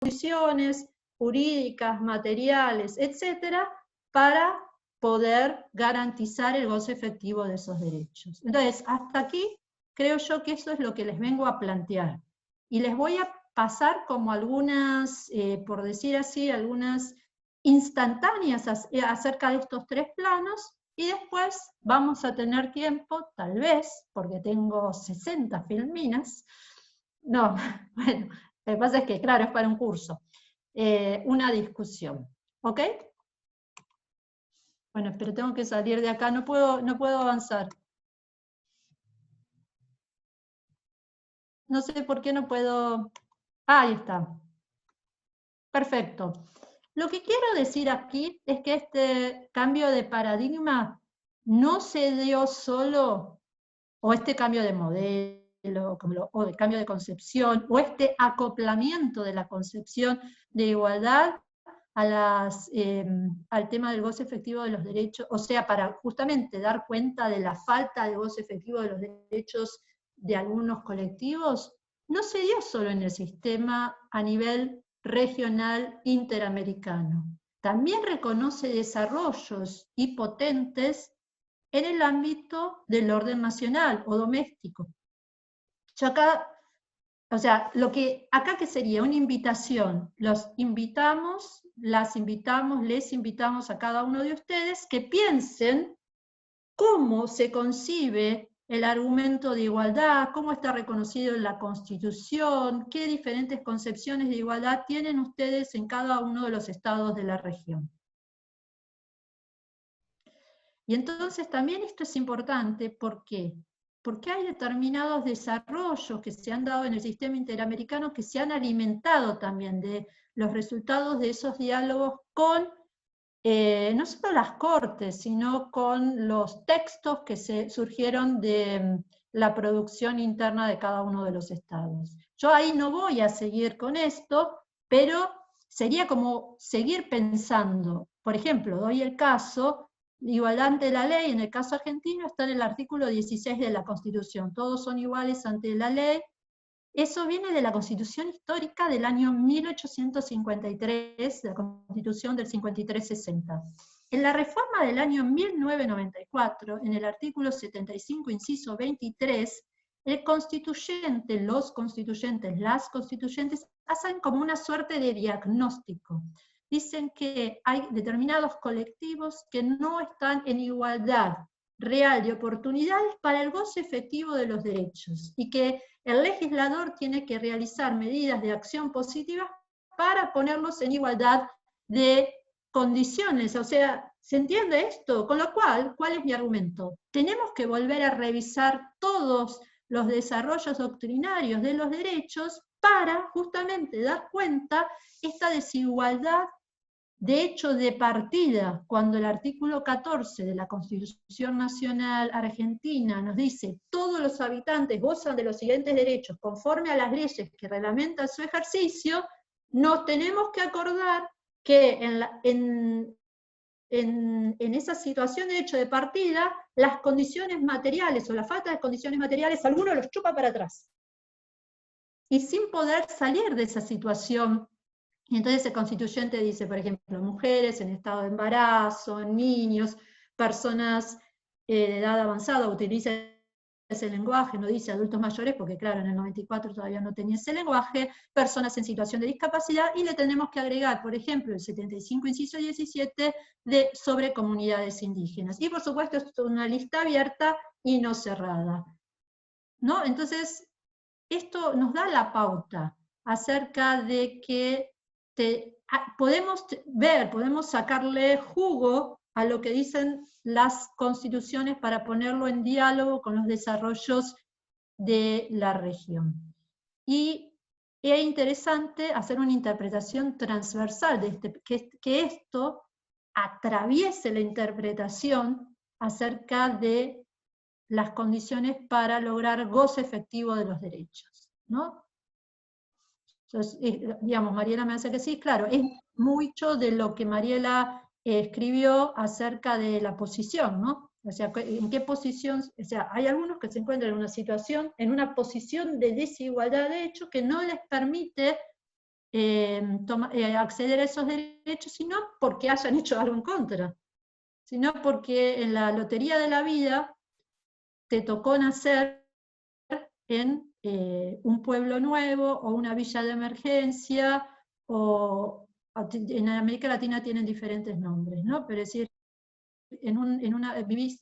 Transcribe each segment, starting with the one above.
condiciones jurídicas, materiales, etcétera, para poder garantizar el goce efectivo de esos derechos. Entonces, hasta aquí creo yo que eso es lo que les vengo a plantear. Y les voy a pasar como algunas, por decir así, algunas instantáneas acerca de estos tres planos, y después vamos a tener tiempo, tal vez, porque tengo 60 filminas, no, bueno, lo que pasa es que, claro, es para un curso, una discusión, ¿ok? Bueno, pero tengo que salir de acá, no puedo avanzar. No sé por qué no puedo... Ah, ahí está. Perfecto. Lo que quiero decir aquí es que este cambio de paradigma no se dio solo, o este cambio de modelo, o de cambio de concepción, o este acoplamiento de la concepción de igualdad al tema del goce efectivo de los derechos, o sea, para justamente dar cuenta de la falta de goce efectivo de los derechos de algunos colectivos, no se dio solo en el sistema a nivel regional interamericano. También reconoce desarrollos y potentes en el ámbito del orden nacional o doméstico. Yo acá, o sea, lo que acá que sería una invitación, los invitamos, las invitamos, les invitamos a cada uno de ustedes que piensen cómo se concibe el argumento de igualdad, cómo está reconocido en la Constitución, qué diferentes concepciones de igualdad tienen ustedes en cada uno de los estados de la región. Y entonces también esto es importante, ¿por qué? Porque hay determinados desarrollos que se han dado en el sistema interamericano que se han alimentado también de los resultados de esos diálogos con no solo las cortes, sino con los textos que surgieron de la producción interna de cada uno de los estados. Yo ahí no voy a seguir con esto, pero sería como seguir pensando. Por ejemplo, doy el caso, igualdad ante la ley, en el caso argentino está en el artículo 16 de la Constitución, todos son iguales ante la ley. Eso viene de la Constitución histórica del año 1853, la Constitución del 53-60. En la reforma del año 1994, en el artículo 75, inciso 23, el constituyente, los constituyentes, las constituyentes, hacen como una suerte de diagnóstico. Dicen que hay determinados colectivos que no están en igualdad real de oportunidades para el goce efectivo de los derechos, y que el legislador tiene que realizar medidas de acción positiva para ponerlos en igualdad de condiciones. O sea, ¿se entiende esto? Con lo cual, ¿cuál es mi argumento? Tenemos que volver a revisar todos los desarrollos doctrinarios de los derechos para justamente dar cuenta esta desigualdad de hecho de partida, cuando el artículo 14 de la Constitución Nacional Argentina nos dice todos los habitantes gozan de los siguientes derechos conforme a las leyes que reglamentan su ejercicio, nos tenemos que acordar que en esa situación de hecho de partida, las condiciones materiales o la falta de condiciones materiales, algunos los chupa para atrás. Y sin poder salir de esa situación. Y entonces el constituyente dice, por ejemplo, mujeres en estado de embarazo, niños, personas de edad avanzada, utiliza ese lenguaje, no dice adultos mayores, porque claro, en el 94 todavía no tenía ese lenguaje, personas en situación de discapacidad, y le tenemos que agregar, por ejemplo, el 75, inciso 17, sobre comunidades indígenas. Y por supuesto, esto es una lista abierta y no cerrada, ¿no? Entonces, esto nos da la pauta acerca de que podemos ver, podemos sacarle jugo a lo que dicen las constituciones para ponerlo en diálogo con los desarrollos de la región. Y es interesante hacer una interpretación transversal de que esto atraviese la interpretación acerca de las condiciones para lograr goce efectivo de los derechos, ¿no? Entonces, digamos, Mariela me hace que sí, claro, es mucho de lo que Mariela escribió acerca de la posición, ¿no? O sea, en qué posición, o sea, hay algunos que se encuentran en una situación, en una posición de desigualdad de hecho que no les permite acceder a esos derechos, sino porque hayan hecho algo en contra, sino porque en la lotería de la vida te tocó nacer en un pueblo nuevo, o una villa de emergencia, o en América Latina tienen diferentes nombres, ¿no? Pero es decir,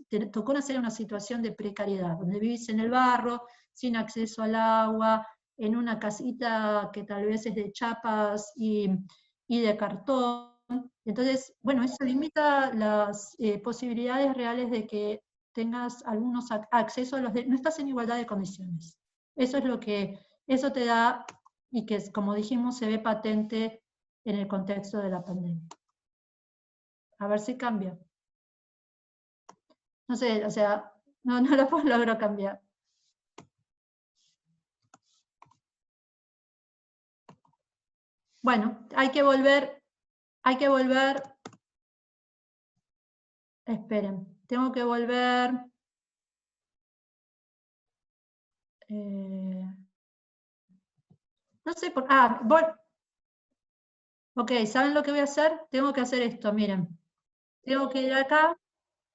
te tocó nacer en una situación de precariedad, donde vivís en el barro, sin acceso al agua, en una casita que tal vez es de chapas y de cartón. Entonces, bueno, eso limita las posibilidades reales de que tengas algunos acceso a no estás en igualdad de condiciones. Eso es lo que, eso te da, y que como dijimos se ve patente en el contexto de la pandemia. A ver si cambia. No sé, o sea, no lo logro cambiar. Bueno, hay que volver, esperen, tengo que volver, no sé por, ok, ¿saben lo que voy a hacer? Tengo que hacer esto, miren, tengo que ir acá,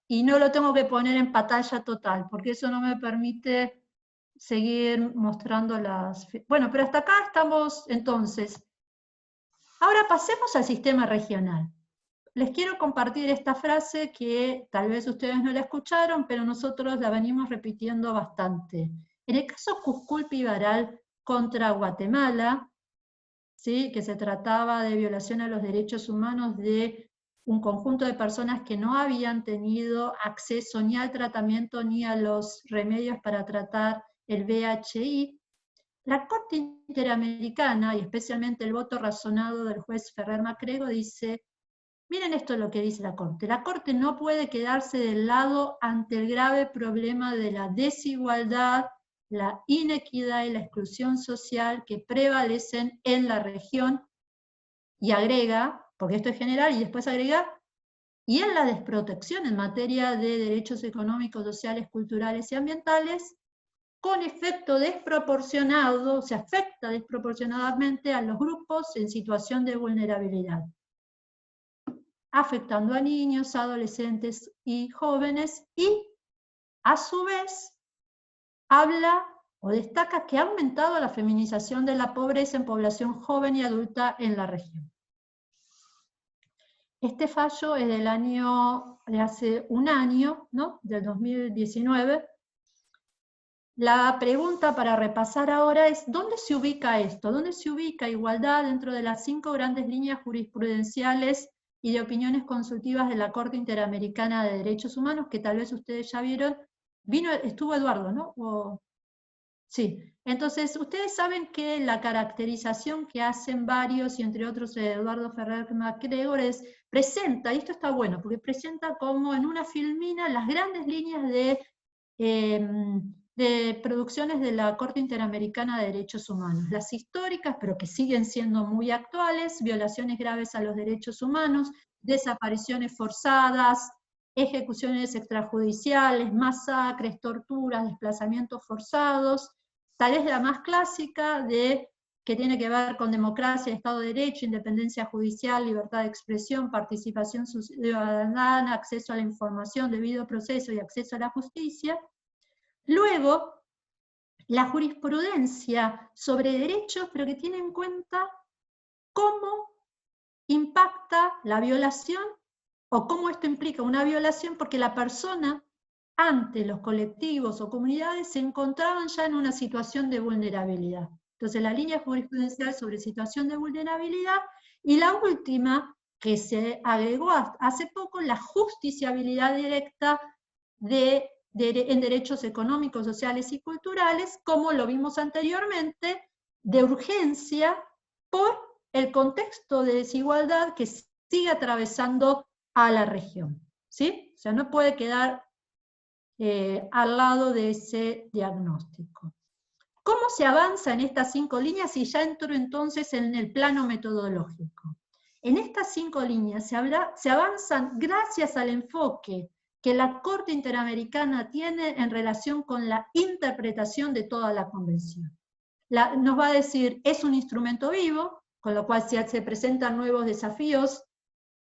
y no lo tengo que poner en pantalla total, porque eso no me permite seguir mostrando las... Bueno, pero hasta acá estamos, entonces. Ahora pasemos al sistema regional. Les quiero compartir esta frase que tal vez ustedes no la escucharon, pero nosotros la venimos repitiendo bastante. En el caso Cusculpi-Varal contra Guatemala, ¿sí?, que se trataba de violación a los derechos humanos de un conjunto de personas que no habían tenido acceso ni al tratamiento ni a los remedios para tratar el VIH, la Corte Interamericana, y especialmente el voto razonado del juez Ferrer Macrego, dice, miren esto es lo que dice la Corte no puede quedarse del lado ante el grave problema de la desigualdad, la inequidad y la exclusión social que prevalecen en la región, y agrega, porque esto es general, y después agrega, y en la desprotección en materia de derechos económicos, sociales, culturales y ambientales, con efecto desproporcionado, se afecta desproporcionadamente a los grupos en situación de vulnerabilidad, afectando a niños, adolescentes y jóvenes, y a su vez habla o destaca que ha aumentado la feminización de la pobreza en población joven y adulta en la región. Este fallo es de hace un año, ¿no?, del 2019. La pregunta para repasar ahora es, ¿dónde se ubica esto? ¿Dónde se ubica igualdad dentro de las 5 grandes líneas jurisprudenciales y de opiniones consultivas de la Corte Interamericana de Derechos Humanos, que tal vez ustedes ya vieron? Estuvo Eduardo, ¿no? Sí. Entonces, ustedes saben que la caracterización que hacen varios, y entre otros Eduardo Ferrer MacGregor, presenta, y esto está bueno, porque presenta como en una filmina las grandes líneas de producciones de la Corte Interamericana de Derechos Humanos, las históricas, pero que siguen siendo muy actuales, violaciones graves a los derechos humanos, desapariciones forzadas, ejecuciones extrajudiciales, masacres, torturas, desplazamientos forzados, tal vez la más clásica, que tiene que ver con democracia, Estado de Derecho, independencia judicial, libertad de expresión, participación ciudadana, acceso a la información, debido proceso y acceso a la justicia. Luego, la jurisprudencia sobre derechos, pero que tiene en cuenta cómo impacta la violación, o cómo esto implica una violación, porque la persona ante los colectivos o comunidades se encontraban ya en una situación de vulnerabilidad. Entonces, la línea jurisprudencial sobre situación de vulnerabilidad, y la última, que se agregó hace poco, la justiciabilidad directa en derechos económicos, sociales y culturales, como lo vimos anteriormente, de urgencia por el contexto de desigualdad que sigue atravesando a la región, ¿sí? O sea, no puede quedar al lado de ese diagnóstico. ¿Cómo se avanza en estas 5 líneas? Y ya entro entonces en el plano metodológico. En estas 5 líneas se avanzan gracias al enfoque que la Corte Interamericana tiene en relación con la interpretación de toda la convención. Nos va a decir, es un instrumento vivo, con lo cual si se presentan nuevos desafíos,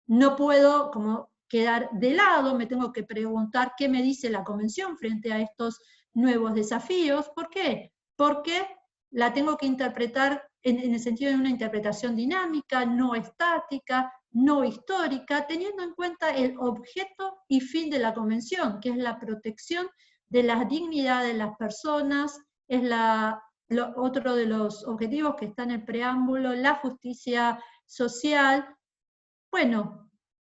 no puedo como quedar de lado, me tengo que preguntar qué me dice la Convención frente a estos nuevos desafíos. ¿Por qué? Porque la tengo que interpretar en el sentido de una interpretación dinámica, no estática, no histórica, teniendo en cuenta el objeto y fin de la Convención, que es la protección de la dignidad de las personas, es otro de los objetivos que está en el preámbulo, la justicia social. Bueno,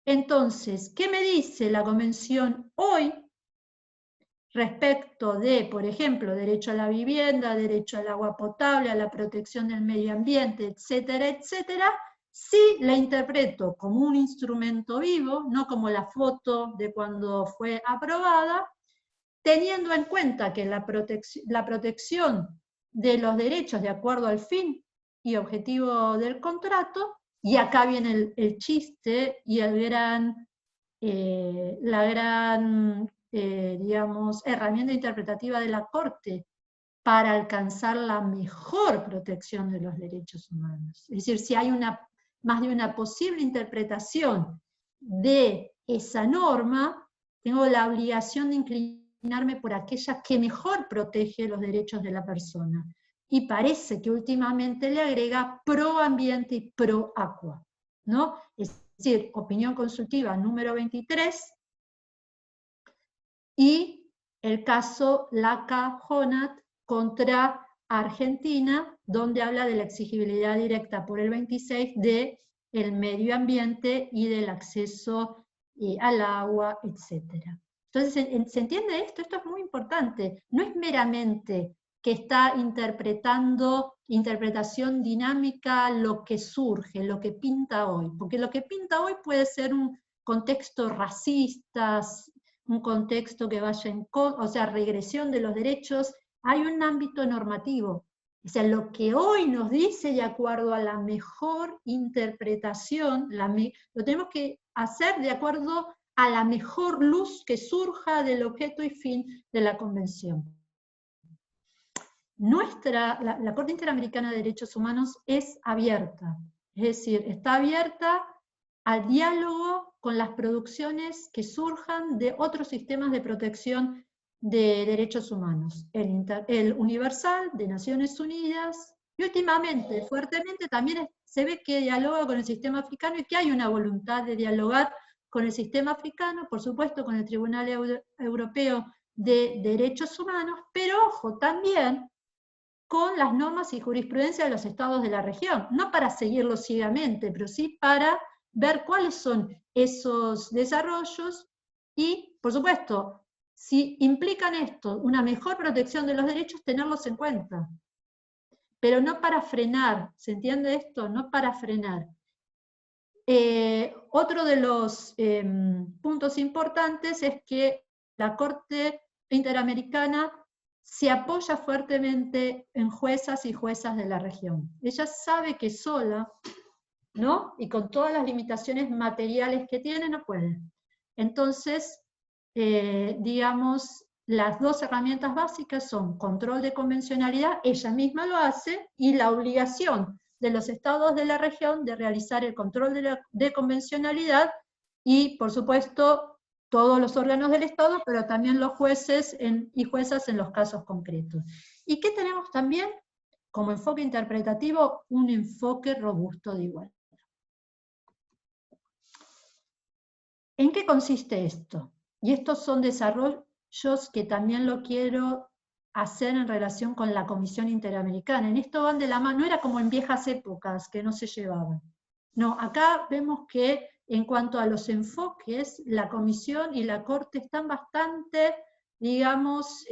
entonces, ¿qué me dice la Convención hoy respecto de, por ejemplo, derecho a la vivienda, derecho al agua potable, a la protección del medio ambiente, etcétera, etcétera? Si la interpreto como un instrumento vivo, no como la foto de cuando fue aprobada, teniendo en cuenta que la protección de los derechos de acuerdo al fin y objetivo del contrato, y acá viene el chiste y la gran digamos, herramienta interpretativa de la Corte para alcanzar la mejor protección de los derechos humanos. Es decir, si hay más de una posible interpretación de esa norma, tengo la obligación de inclinarme por aquella que mejor protege los derechos de la persona. Y parece que últimamente le agrega pro ambiente y pro aqua, ¿no? Es decir, opinión consultiva número 23, y el caso Laca-Honat contra Argentina, donde habla de la exigibilidad directa por el 26 del medio ambiente y del acceso al agua, etc. Entonces, ¿se entiende esto? Esto es muy importante. No es meramente que está interpretación dinámica lo que surge, lo que pinta hoy, porque lo que pinta hoy puede ser un contexto racista, un contexto que vaya o sea, regresión de los derechos. Hay un ámbito normativo. O sea, lo que hoy nos dice, de acuerdo a la mejor interpretación, lo tenemos que hacer de acuerdo a la mejor luz que surja del objeto y fin de la Convención. La Corte Interamericana de Derechos Humanos es abierta, es decir, está abierta al diálogo con las producciones que surjan de otros sistemas de protección de derechos humanos, el universal de Naciones Unidas, y últimamente, fuertemente, también se ve que dialoga con el sistema africano y que hay una voluntad de dialogar con el sistema africano, por supuesto con el Tribunal Europeo de Derechos Humanos, pero ojo, también con las normas y jurisprudencia de los estados de la región, no para seguirlo ciegamente, pero sí para ver cuáles son esos desarrollos y, por supuesto, si implican esto, una mejor protección de los derechos, tenerlos en cuenta. Pero no para frenar, ¿se entiende esto? No para frenar. Otro de los puntos importantes es que la Corte Interamericana se apoya fuertemente en juezas y juezas de la región. Ella sabe que sola, ¿no? Y con todas las limitaciones materiales que tiene, no puede. Entonces, digamos, las dos herramientas básicas son control de convencionalidad, ella misma lo hace, y la obligación de los estados de la región de realizar el control de convencionalidad, y por supuesto todos los órganos del Estado, pero también los jueces y juezas en los casos concretos. ¿Y qué tenemos también? Como enfoque interpretativo, un enfoque robusto de igualdad. ¿En qué consiste esto? Y estos son desarrollos que también lo quiero hacer en relación con la Comisión Interamericana. En esto van de la mano, no era como en viejas épocas que no se llevaban. No, acá vemos que en cuanto a los enfoques, la Comisión y la Corte están bastante, digamos,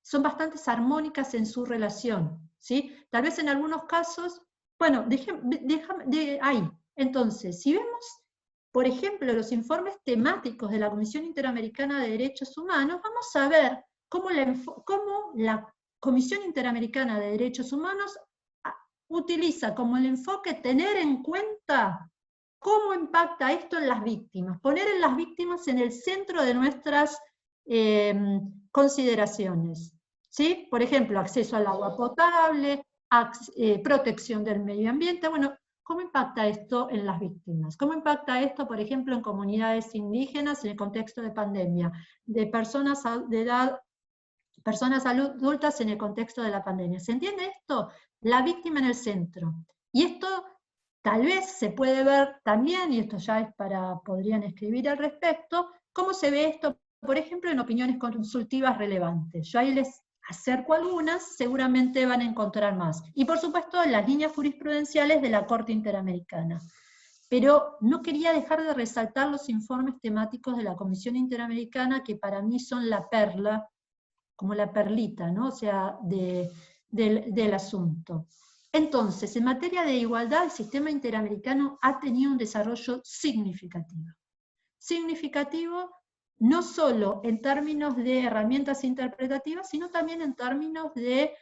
son bastante armónicas en su relación, ¿sí? Tal vez en algunos casos, bueno, déjame ahí. Entonces, si vemos, por ejemplo, los informes temáticos de la Comisión Interamericana de Derechos Humanos, vamos a ver cómo la Comisión Interamericana de Derechos Humanos utiliza como el enfoque tener en cuenta cómo impacta esto en las víctimas, poner a las víctimas en el centro de nuestras consideraciones, ¿sí? Por ejemplo, acceso al agua potable, protección del medio ambiente. Bueno, ¿cómo impacta esto en las víctimas? ¿Cómo impacta esto, por ejemplo, en comunidades indígenas en el contexto de pandemia? De personas de edad, personas adultas en el contexto de la pandemia. ¿Se entiende esto? La víctima en el centro. Y esto tal vez se puede ver también, y esto ya es podrían escribir al respecto, cómo se ve esto, por ejemplo, en opiniones consultivas relevantes. Yo ahí les acerco algunas, seguramente van a encontrar más. Y por supuesto, las líneas jurisprudenciales de la Corte Interamericana. Pero no quería dejar de resaltar los informes temáticos de la Comisión Interamericana, que para mí son la perla, como la perlita, ¿no? O sea, del asunto. Entonces, en materia de igualdad, el sistema interamericano ha tenido un desarrollo significativo. Significativo no solo en términos de herramientas interpretativas, sino también en términos de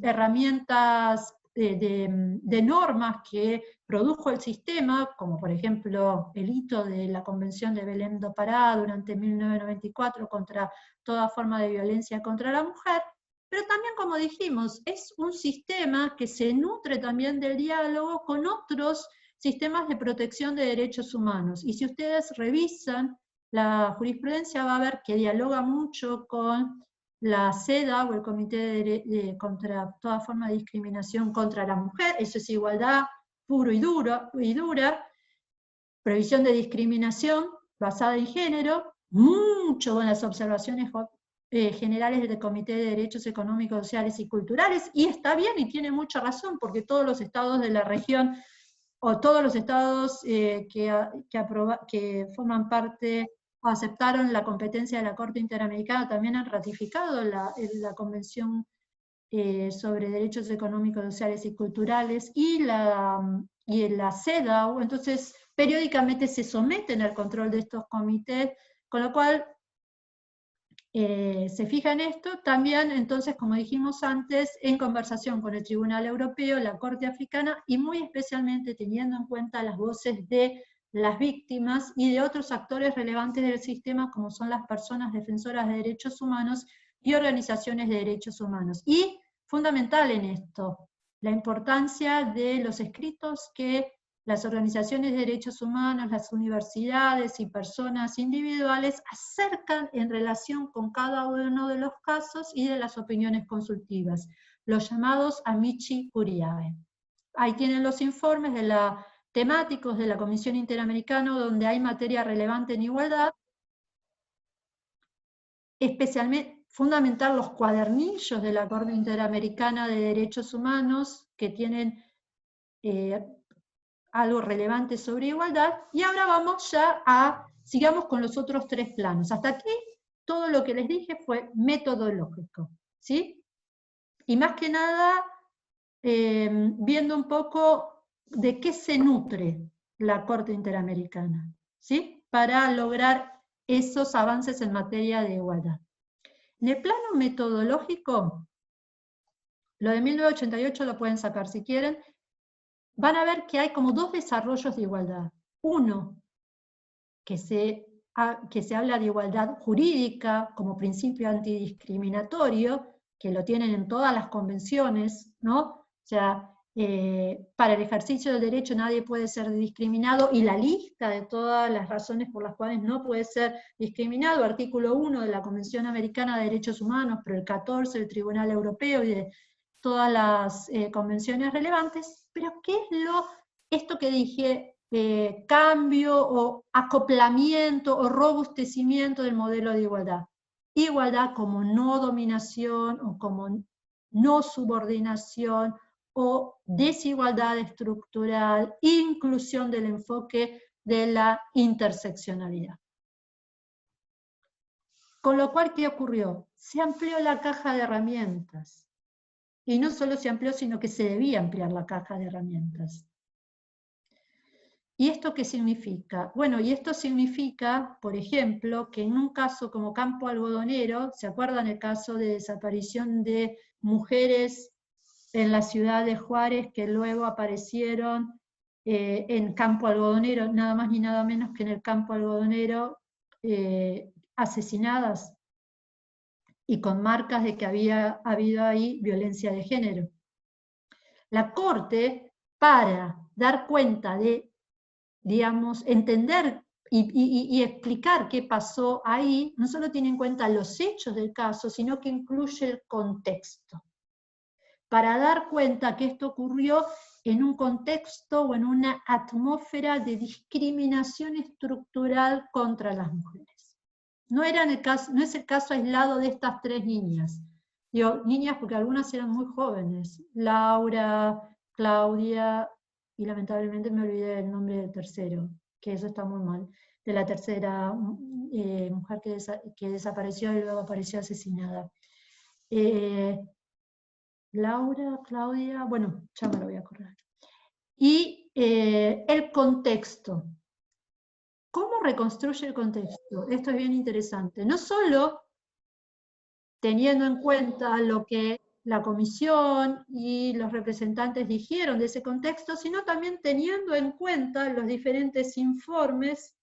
herramientas, de normas que produjo el sistema, como por ejemplo el hito de la Convención de Belém do Pará durante 1994 contra toda forma de violencia contra la mujer, pero también, como dijimos, es un sistema que se nutre también del diálogo con otros sistemas de protección de derechos humanos. Y si ustedes revisan la jurisprudencia, va a ver que dialoga mucho con la CEDA, o el Comité contra toda forma de discriminación contra la mujer, eso es igualdad puro y dura, prohibición de discriminación basada en género, mucho con las observaciones generales del Comité de Derechos Económicos, Sociales y Culturales, y está bien y tiene mucha razón, porque todos los estados de la región, o todos los estados que forman parte o aceptaron la competencia de la Corte Interamericana, también han ratificado la Convención sobre Derechos Económicos, Sociales y Culturales, y la CEDAW, entonces periódicamente se someten al control de estos comités, con lo cual se fija en esto, también entonces, como dijimos antes, en conversación con el Tribunal Europeo, la Corte Africana, y muy especialmente teniendo en cuenta las voces de las víctimas y de otros actores relevantes del sistema, como son las personas defensoras de derechos humanos y organizaciones de derechos humanos. Y fundamental en esto, la importancia de los escritos que las organizaciones de derechos humanos, las universidades y personas individuales acercan en relación con cada uno de los casos y de las opiniones consultivas, los llamados amici curiae. Ahí tienen los informes temáticos de la Comisión Interamericana, donde hay materia relevante en igualdad, especialmente fundamental los cuadernillos de la Corte Interamericana de Derechos Humanos, que tienen algo relevante sobre igualdad, y ahora vamos ya sigamos con los otros tres planos. Hasta aquí todo lo que les dije fue metodológico, ¿sí? Y más que nada, viendo un poco de qué se nutre la Corte Interamericana, ¿sí? Para lograr esos avances en materia de igualdad. En el plano metodológico, lo de 1988 lo pueden sacar si quieren, van a ver que hay como dos desarrollos de igualdad. Uno, que se habla de igualdad jurídica como principio antidiscriminatorio, que lo tienen en todas las convenciones, ¿no? O sea, para el ejercicio del derecho nadie puede ser discriminado, y la lista de todas las razones por las cuales no puede ser discriminado, artículo 1 de la Convención Americana de Derechos Humanos, pero el 14 del Tribunal Europeo y de todas las convenciones relevantes. Pero ¿qué es esto que dije? Cambio o acoplamiento o robustecimiento del modelo de igualdad. Igualdad como no dominación o como no subordinación o desigualdad estructural, inclusión del enfoque de la interseccionalidad. Con lo cual, ¿qué ocurrió? Se amplió la caja de herramientas. Y no solo se amplió, sino que se debía ampliar la caja de herramientas. ¿Y esto qué significa? Bueno, y esto significa, por ejemplo, que en un caso como Campo Algodonero, ¿se acuerdan el caso de desaparición de mujeres en la ciudad de Juárez que luego aparecieron en Campo Algodonero, nada más ni nada menos que en el Campo Algodonero, asesinadas? y con marcas de que había habido ahí violencia de género. La Corte, para dar cuenta de, digamos, entender y explicar qué pasó ahí, no solo tiene en cuenta los hechos del caso, sino que incluye el contexto, para dar cuenta que esto ocurrió en un contexto o en una atmósfera de discriminación estructural contra las mujeres. No es el caso aislado de estas 3 niñas. Digo, niñas porque algunas eran muy jóvenes. Laura, Claudia, y lamentablemente me olvidé del nombre del tercero, que eso está muy mal, de la tercera mujer que desapareció y luego apareció asesinada. Laura, Claudia, bueno, ya me lo voy a acordar. Y el contexto. ¿Cómo reconstruye el contexto? Esto es bien interesante. No solo teniendo en cuenta lo que la comisión y los representantes dijeron de ese contexto, sino también teniendo en cuenta los diferentes informes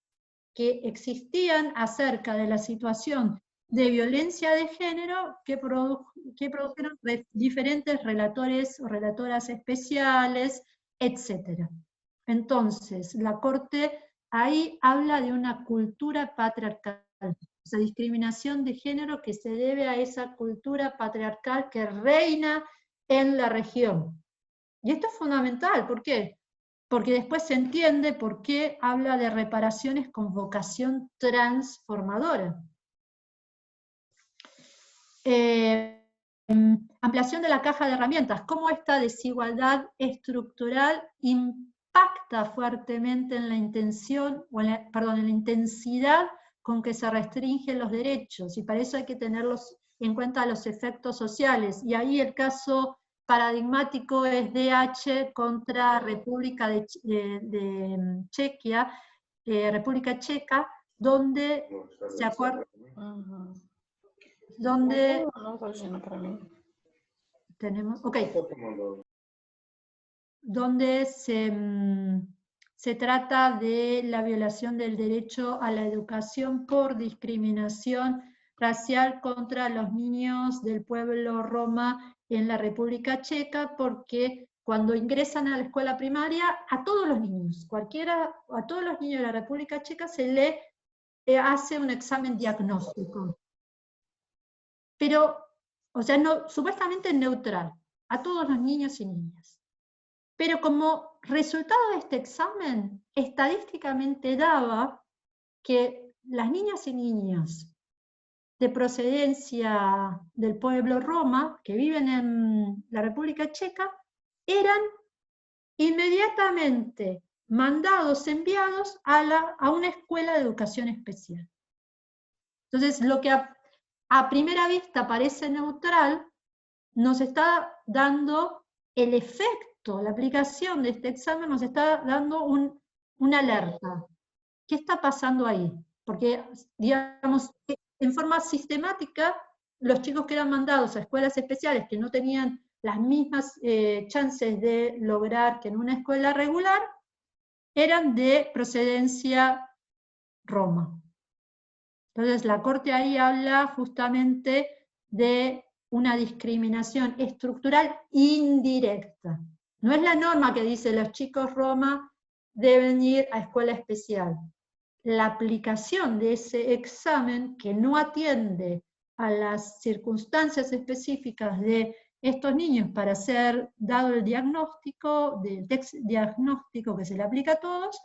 que existían acerca de la situación de violencia de género que produjeron diferentes relatores o relatoras especiales, etc. Entonces, la Corte ahí habla de una cultura patriarcal, esa discriminación de género que se debe a esa cultura patriarcal que reina en la región. Y esto es fundamental, ¿por qué? Porque después se entiende por qué habla de reparaciones con vocación transformadora. Ampliación de la caja de herramientas, cómo esta desigualdad estructural impacta fuertemente en la intención, o en la intensidad con que se restringen los derechos, y para eso hay que tenerlos en cuenta los efectos sociales, y ahí el caso paradigmático es DH contra República de Chequia, República Checa, donde se acuerda, donde tenemos, ok, donde se trata de la violación del derecho a la educación por discriminación racial contra los niños del pueblo roma en la República Checa, porque cuando ingresan a la escuela primaria, a todos los niños, a todos los niños de la República Checa se le hace un examen diagnóstico. Pero, o sea, no, supuestamente neutral, a todos los niños y niñas. Pero como resultado de este examen, estadísticamente daba que las niñas y niños de procedencia del pueblo roma, que viven en la República Checa, eran inmediatamente enviados a una escuela de educación especial. Entonces, lo que a primera vista parece neutral, nos está dando el efecto, la aplicación de este examen nos está dando una alerta. ¿Qué está pasando ahí? Porque, digamos, en forma sistemática, los chicos que eran mandados a escuelas especiales que no tenían las mismas chances de lograr que en una escuela regular, eran de procedencia roma. Entonces la Corte ahí habla justamente de una discriminación estructural indirecta. No es la norma que dice los chicos roma deben ir a escuela especial. La aplicación de ese examen que no atiende a las circunstancias específicas de estos niños para ser dado el diagnóstico, del diagnóstico que se le aplica a todos,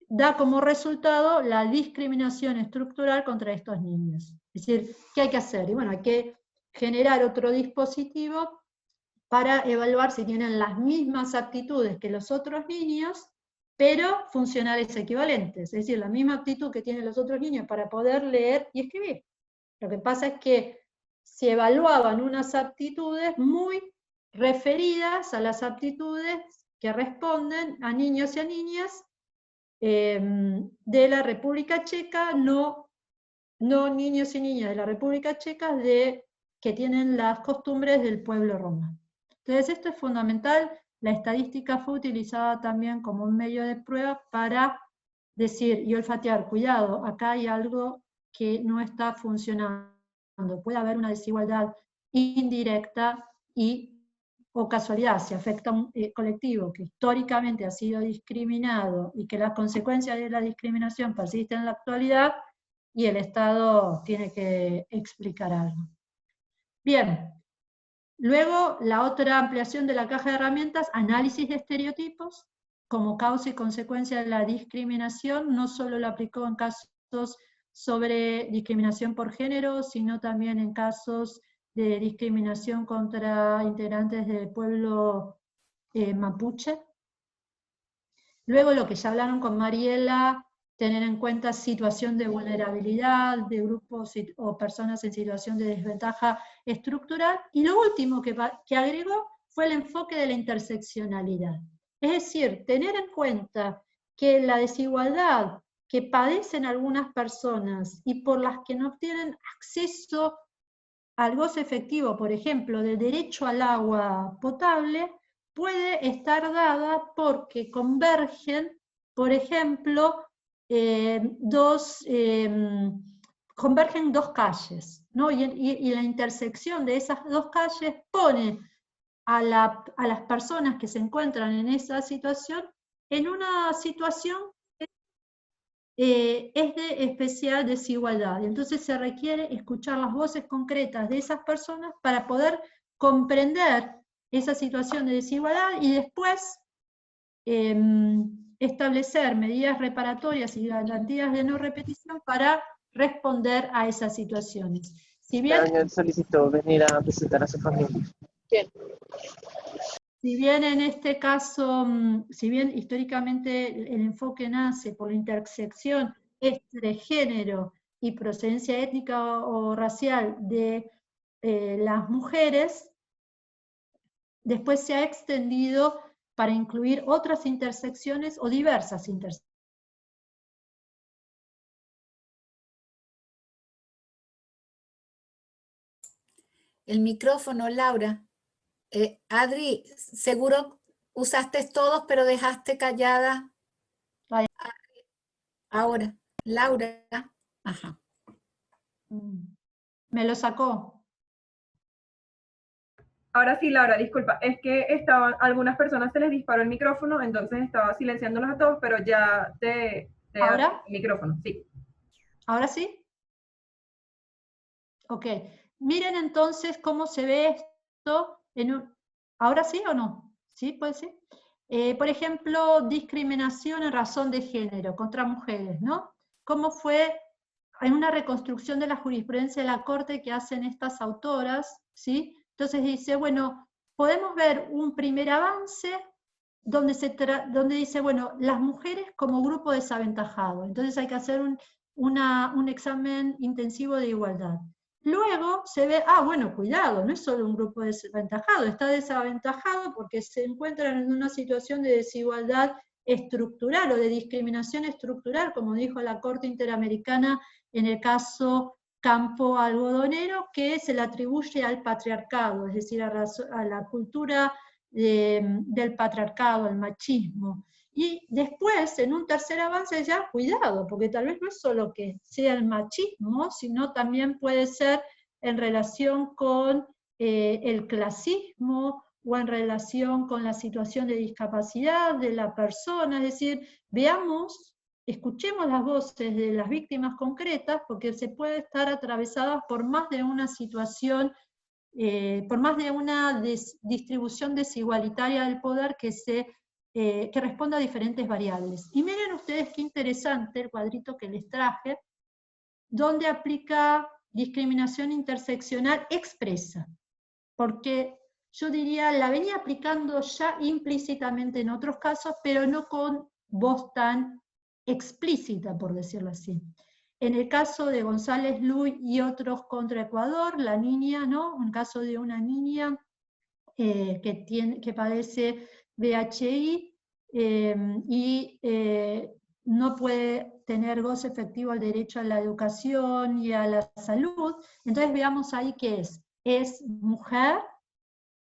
da como resultado la discriminación estructural contra estos niños. Es decir, ¿qué hay que hacer? Y bueno, hay que generar otro dispositivo para evaluar si tienen las mismas aptitudes que los otros niños, pero funcionales equivalentes. Es decir, la misma aptitud que tienen los otros niños para poder leer y escribir. Lo que pasa es que se evaluaban unas aptitudes muy referidas a las aptitudes que responden a niños y a niñas de la República Checa, no niños y niñas de la República Checa que tienen las costumbres del pueblo roma. Entonces esto es fundamental, la estadística fue utilizada también como un medio de prueba para decir y olfatear, cuidado, acá hay algo que no está funcionando. Puede haber una desigualdad indirecta o casualidad, si afecta a un colectivo que históricamente ha sido discriminado y que las consecuencias de la discriminación persisten en la actualidad, y el Estado tiene que explicar algo. Bien, luego la otra ampliación de la caja de herramientas, análisis de estereotipos como causa y consecuencia de la discriminación. No solo lo aplicó en casos sobre discriminación por género, sino también en casos de discriminación contra integrantes del pueblo mapuche. Luego lo que ya hablaron con Mariela, tener en cuenta situación de vulnerabilidad de grupos o personas en situación de desventaja estructural. Y lo último que agregó fue el enfoque de la interseccionalidad. Es decir, tener en cuenta que la desigualdad que padecen algunas personas y por las que no tienen acceso al goce efectivo, por ejemplo, del derecho al agua potable, puede estar dada porque convergen, por ejemplo, convergen dos calles, ¿no? Y la intersección de esas dos calles pone a las personas que se encuentran en esa situación en una situación es de especial desigualdad. Y entonces se requiere escuchar las voces concretas de esas personas para poder comprender esa situación de desigualdad y después establecer medidas reparatorias y garantías de no repetición para responder a esas situaciones. Si bien, Doña solicitó venir a visitar a su familia. Bien. Si bien en este caso, si bien históricamente el enfoque nace por la intersección entre género y procedencia étnica o racial de las mujeres, después se ha extendido para incluir otras intersecciones o diversas intersecciones. El micrófono, Laura. Adri, seguro usaste todos, pero dejaste callada. Ay. Ahora, Laura. Ajá. Me lo sacó. Ahora sí, Laura, disculpa, es que algunas personas se les disparó el micrófono, entonces estaba silenciándolos a todos, pero ya te ¿Ahora? el micrófono, sí. ¿Ahora sí? Ok. Miren entonces cómo se ve esto ¿Ahora sí o no? ¿Sí? ¿Puede ser? Por ejemplo, discriminación en razón de género contra mujeres, ¿no? ¿Cómo fue en una reconstrucción de la jurisprudencia de la Corte que hacen estas autoras, ¿sí? Entonces dice, bueno, podemos ver un primer avance donde dice, bueno, las mujeres como grupo desaventajado, entonces hay que hacer un examen intensivo de igualdad. Luego se ve, bueno, cuidado, no es solo un grupo desaventajado, está desaventajado porque se encuentran en una situación de desigualdad estructural o de discriminación estructural, como dijo la Corte Interamericana en el caso Campo Algodonero, que se le atribuye al patriarcado, es decir, a la cultura del patriarcado, al machismo. Y después, en un tercer avance ya, cuidado, porque tal vez no es solo que sea el machismo, sino también puede ser en relación con el clasismo o en relación con la situación de discapacidad de la persona, es decir, veamos, escuchemos las voces de las víctimas concretas, porque se puede estar atravesadas por más de una situación, por más de una distribución desigualitaria del poder que responda a diferentes variables. Y miren ustedes qué interesante el cuadrito que les traje, donde aplica discriminación interseccional expresa, porque yo diría, la venía aplicando ya implícitamente en otros casos, pero no con voz tan explícita, por decirlo así. En el caso de González Luy y otros contra Ecuador, la niña, ¿no? Un caso de una niña que padece VHI y no puede tener goce efectivo al derecho a la educación y a la salud. Entonces veamos ahí qué es mujer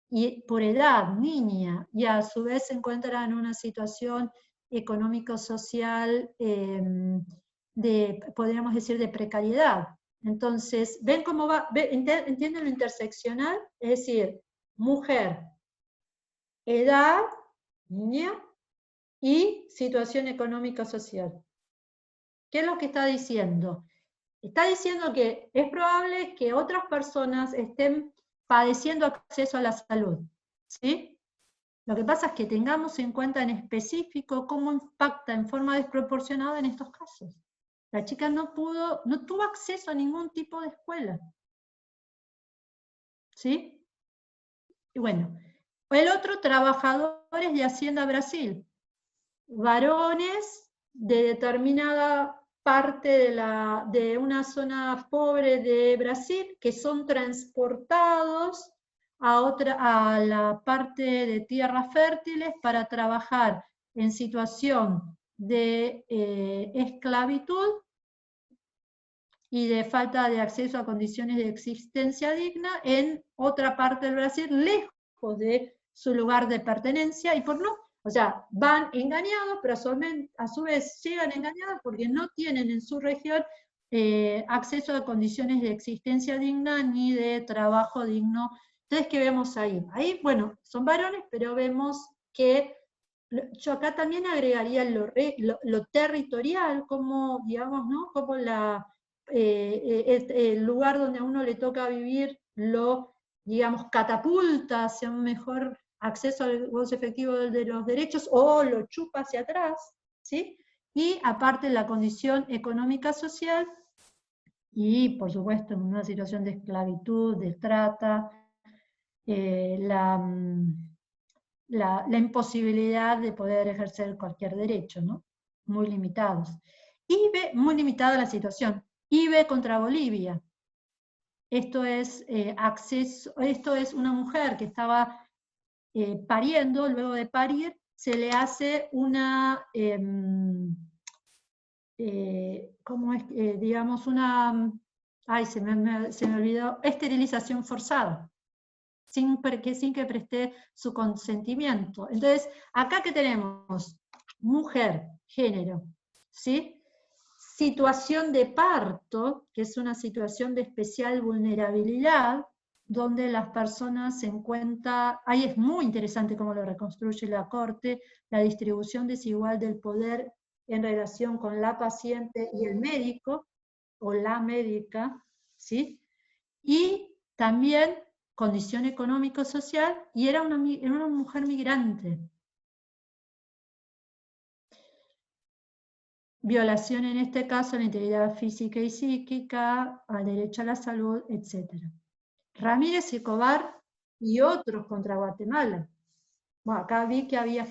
y por edad, niña, y a su vez se encuentra en una situación económico-social podríamos decir, de precariedad. Entonces, ¿ven cómo va? ¿Entienden lo interseccional? Es decir, mujer, edad, niña, y situación económica-social. ¿Qué es lo que está diciendo? Está diciendo que es probable que otras personas estén padeciendo acceso a la salud, ¿sí? Lo que pasa es que tengamos en cuenta en específico cómo impacta en forma desproporcionada en estos casos. La chica no tuvo acceso a ningún tipo de escuela, ¿sí? Y bueno, el otro, trabajadores de Hacienda Brasil, varones de determinada parte de una zona pobre de Brasil que son transportados a la parte de tierras fértiles para trabajar en situación de esclavitud y de falta de acceso a condiciones de existencia digna en otra parte del Brasil, lejos de su lugar de pertenencia, y por no, o sea, van engañados, pero a su vez llegan engañados porque no tienen en su región acceso a condiciones de existencia digna ni de trabajo digno. Entonces, ¿qué vemos ahí? Ahí, bueno, son varones, pero vemos que yo acá también agregaría lo territorial, como, digamos, ¿no? Como el lugar donde a uno le toca vivir lo, digamos, catapulta hacia un mejor acceso al goce efectivo de los derechos, o lo chupa hacia atrás, ¿sí? Y aparte la condición económica social, y por supuesto en una situación de esclavitud, de trata, la imposibilidad de poder ejercer cualquier derecho, ¿no? Muy limitados. Muy limitada la situación. IBE contra Bolivia. Esto es una mujer que estaba pariendo, luego de parir, se le hace una, ¿cómo es? Digamos, una, ay, se me olvidó, esterilización forzada. Sin que preste su consentimiento. Entonces, acá que tenemos mujer, género, ¿sí? Situación de parto, que es una situación de especial vulnerabilidad, donde las personas se encuentran, ahí es muy interesante cómo lo reconstruye la Corte, la distribución desigual del poder en relación con la paciente y el médico, o la médica, ¿sí? Y también condición económico-social, y era una mujer migrante. Violación en este caso a la integridad física y psíquica, al derecho a la salud, etc. Ramírez Escobar y otros contra Guatemala. Bueno, acá vi que había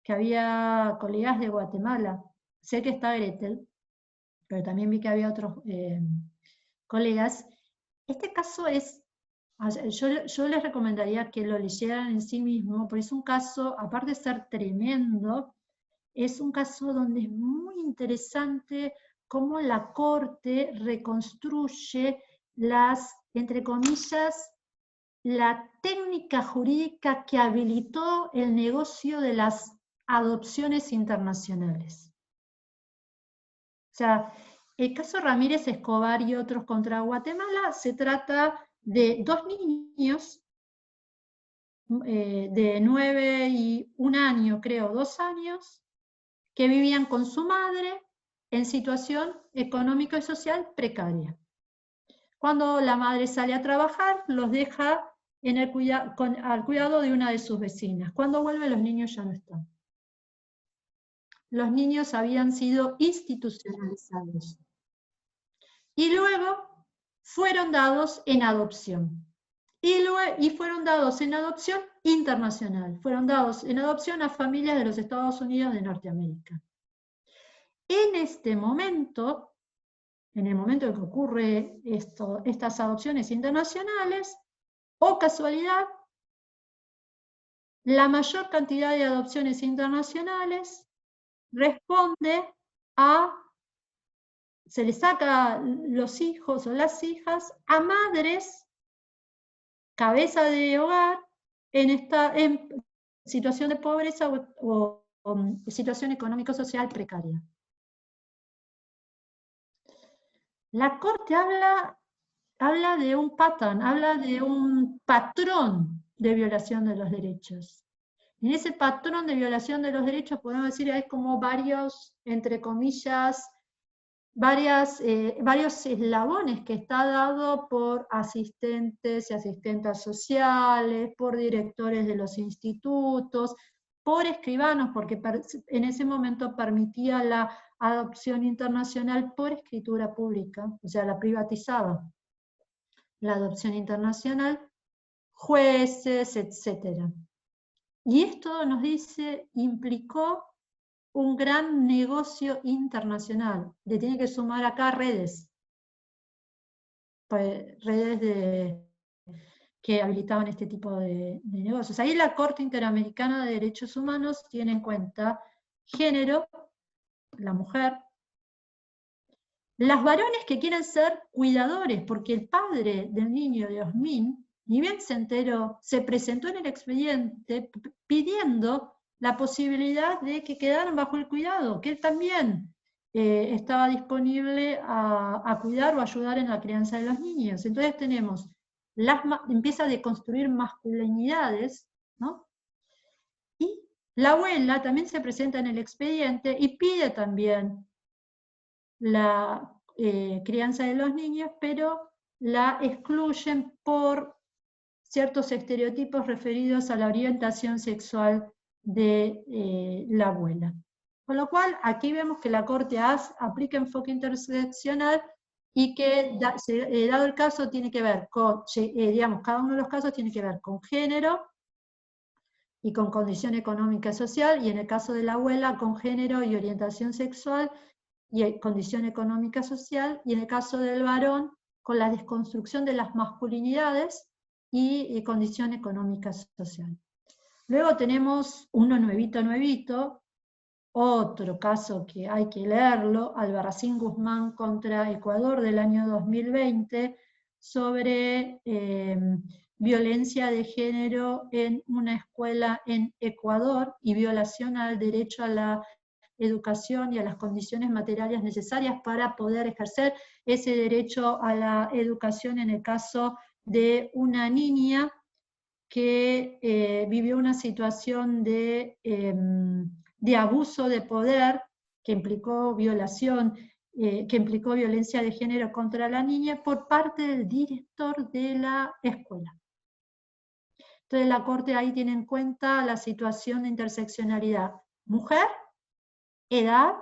había colegas de Guatemala. Sé que está Gretel, pero también vi que había otros colegas. Este caso es, yo les recomendaría que lo leyeran en sí mismo, porque es un caso, aparte de ser tremendo, es un caso donde es muy interesante cómo la Corte reconstruye entre comillas, la técnica jurídica que habilitó el negocio de las adopciones internacionales. O sea, el caso Ramírez Escobar y otros contra Guatemala se trata de dos niños de 9 y 1 año, creo, 2 años, que vivían con su madre en situación económica y social precaria. Cuando la madre sale a trabajar, los deja al cuidado de una de sus vecinas. Cuando vuelve, los niños ya no están. Los niños habían sido institucionalizados. Y luego fueron dados en adopción. Y fueron dados en adopción internacional. Fueron dados en adopción a familias de los Estados Unidos de Norteamérica. En este momento, en el momento en que ocurre estas adopciones internacionales, o casualidad, la mayor cantidad de adopciones internacionales responde a, se le saca los hijos o las hijas a madres, cabeza de hogar, en situación de pobreza o situación económico-social precaria. La Corte habla de un pattern, habla de un patrón de violación de los derechos. En ese patrón de violación de los derechos podemos decir que hay como varios, entre comillas, varios eslabones que está dado por asistentes y asistentas sociales, por directores de los institutos, por escribanos, porque en ese momento permitía la adopción internacional por escritura pública, o sea, la privatizaba, la adopción internacional, jueces, etc. Y esto nos dice, implicó un gran negocio internacional. Le tiene que sumar acá redes, que habilitaban este tipo de negocios. Ahí la Corte Interamericana de Derechos Humanos tiene en cuenta género, la mujer, las varones que quieren ser cuidadores, porque el padre del niño de Osmin, ni bien se enteró, se presentó en el expediente pidiendo la posibilidad de que quedaran bajo el cuidado, que él también estaba disponible a cuidar o ayudar en la crianza de los niños. Entonces tenemos, empieza a deconstruir masculinidades, ¿no? Y la abuela también se presenta en el expediente y pide también la crianza de los niños, pero la excluyen por ciertos estereotipos referidos a la orientación sexual de la abuela. Con lo cual, aquí vemos que la Corte aplica enfoque interseccional y que, dado el caso, tiene que ver con, digamos, cada uno de los casos tiene que ver con género y con condición económica y social, y en el caso de la abuela, con género y orientación sexual, y condición económica social, y en el caso del varón, con la desconstrucción de las masculinidades y condición económica social. Luego tenemos uno nuevito, otro caso que hay que leerlo, Albarracín Guzmán contra Ecuador del año 2020, sobre violencia de género en una escuela en Ecuador y violación al derecho a la educación y a las condiciones materiales necesarias para poder ejercer ese derecho a la educación en el caso de una niña que vivió una situación de abuso de poder que implicó violación, que implicó violencia de género contra la niña por parte del director de la escuela. Entonces la Corte ahí tiene en cuenta la situación de interseccionalidad. Mujer, edad,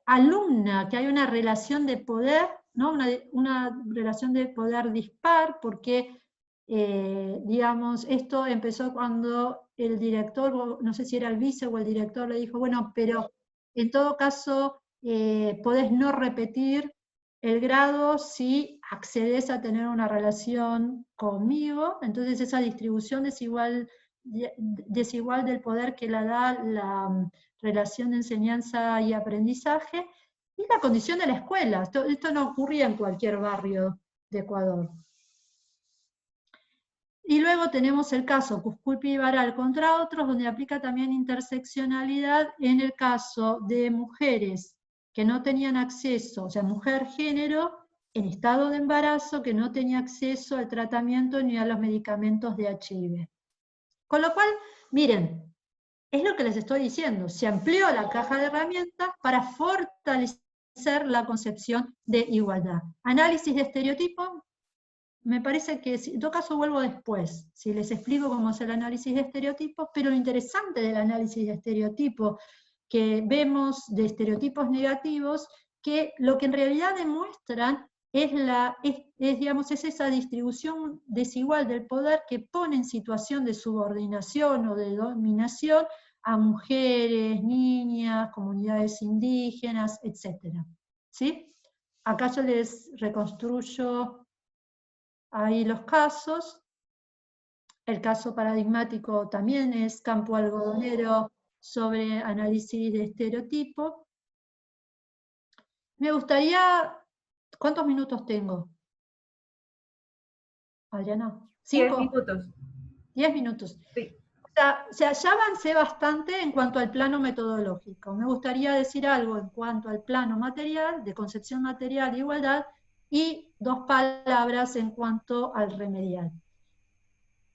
alumna, que hay una relación de poder, ¿no? una relación de poder dispar, porque, digamos, esto empezó cuando el director, no sé si era el vice o el director, le dijo, bueno, pero en todo caso podés no repetir el grado si accedes a tener una relación conmigo. Entonces esa distribución desigual del poder que la da la relación de enseñanza y aprendizaje, y la condición de la escuela. Esto no ocurría en cualquier barrio de Ecuador. Y luego tenemos el caso Cusculpi y Baral contra otros, donde aplica también interseccionalidad en el caso de mujeres que no tenían acceso, o sea, mujer género, en estado de embarazo, que no tenía acceso al tratamiento ni a los medicamentos de HIV. Con lo cual, miren, es lo que les estoy diciendo, se amplió la caja de herramientas para fortalecer la concepción de igualdad. Análisis de estereotipos, me parece que, en todo caso vuelvo después, si les explico cómo es el análisis de estereotipos, pero lo interesante del análisis de estereotipos que vemos de estereotipos negativos, que lo que en realidad demuestran es esa distribución desigual del poder que pone en situación de subordinación o de dominación a mujeres, niñas, comunidades indígenas, etc. ¿Sí? Acá yo les reconstruyo ahí los casos. El caso paradigmático también es Campo Algodonero sobre análisis de estereotipo. Me gustaría... ¿Cuántos minutos tengo? Adriana, 10 ¿5? minutos. 10 minutos. Sí. O sea, ya avancé bastante en cuanto al plano metodológico. Me gustaría decir algo en cuanto al plano material, de concepción material de igualdad, y 2 palabras en cuanto al remedial.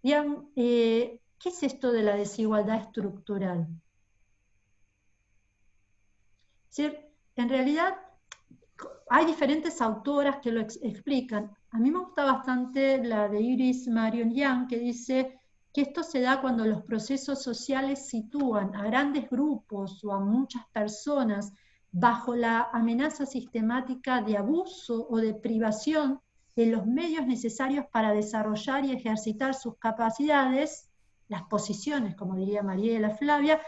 Bien, ¿qué es esto de la desigualdad estructural? Es decir, en realidad hay diferentes autoras que lo explican. A mí me gusta bastante la de Iris Marion Young, que dice que esto se da cuando los procesos sociales sitúan a grandes grupos o a muchas personas bajo la amenaza sistemática de abuso o de privación de los medios necesarios para desarrollar y ejercitar sus capacidades, las posiciones, como diría Mariela Flavia,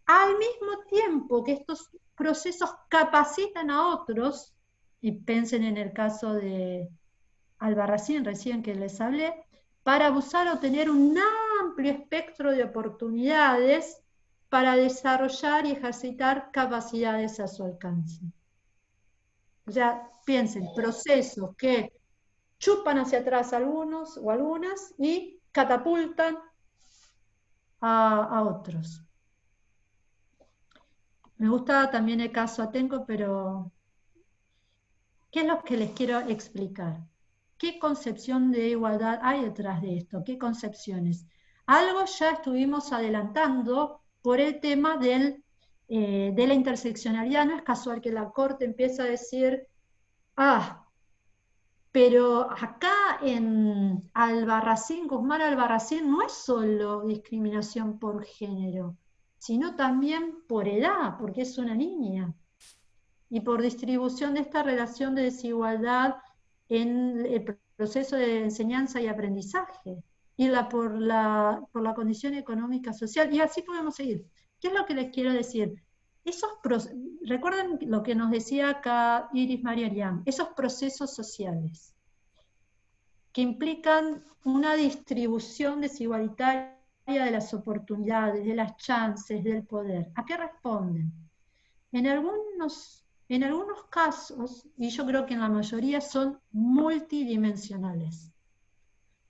al mismo tiempo que estos procesos capacitan a otros, y piensen en el caso de Albarracín recién que les hablé, para abusar o tener un amplio espectro de oportunidades para desarrollar y ejercitar capacidades a su alcance. O sea, piensen, procesos que chupan hacia atrás a algunos o algunas y catapultan a otros. Me gusta también el caso Atenco, pero ¿qué es lo que les quiero explicar? ¿Qué concepción de igualdad hay detrás de esto? ¿Qué concepciones? Algo ya estuvimos adelantando por el tema de la interseccionalidad. No es casual que la Corte empiece a decir, pero acá en Albarracín, Guzmán Albarracín, no es solo discriminación por género, sino también por edad, porque es una niña, y por distribución de esta relación de desigualdad en el proceso de enseñanza y aprendizaje, y por la condición económica social, y así podemos seguir. ¿Qué es lo que les quiero decir? Recuerden lo que nos decía acá Iris Marian, esos procesos sociales que implican una distribución desigualitaria de las oportunidades, de las chances, del poder. ¿A qué responden? En algunos casos, y yo creo que en la mayoría, son multidimensionales.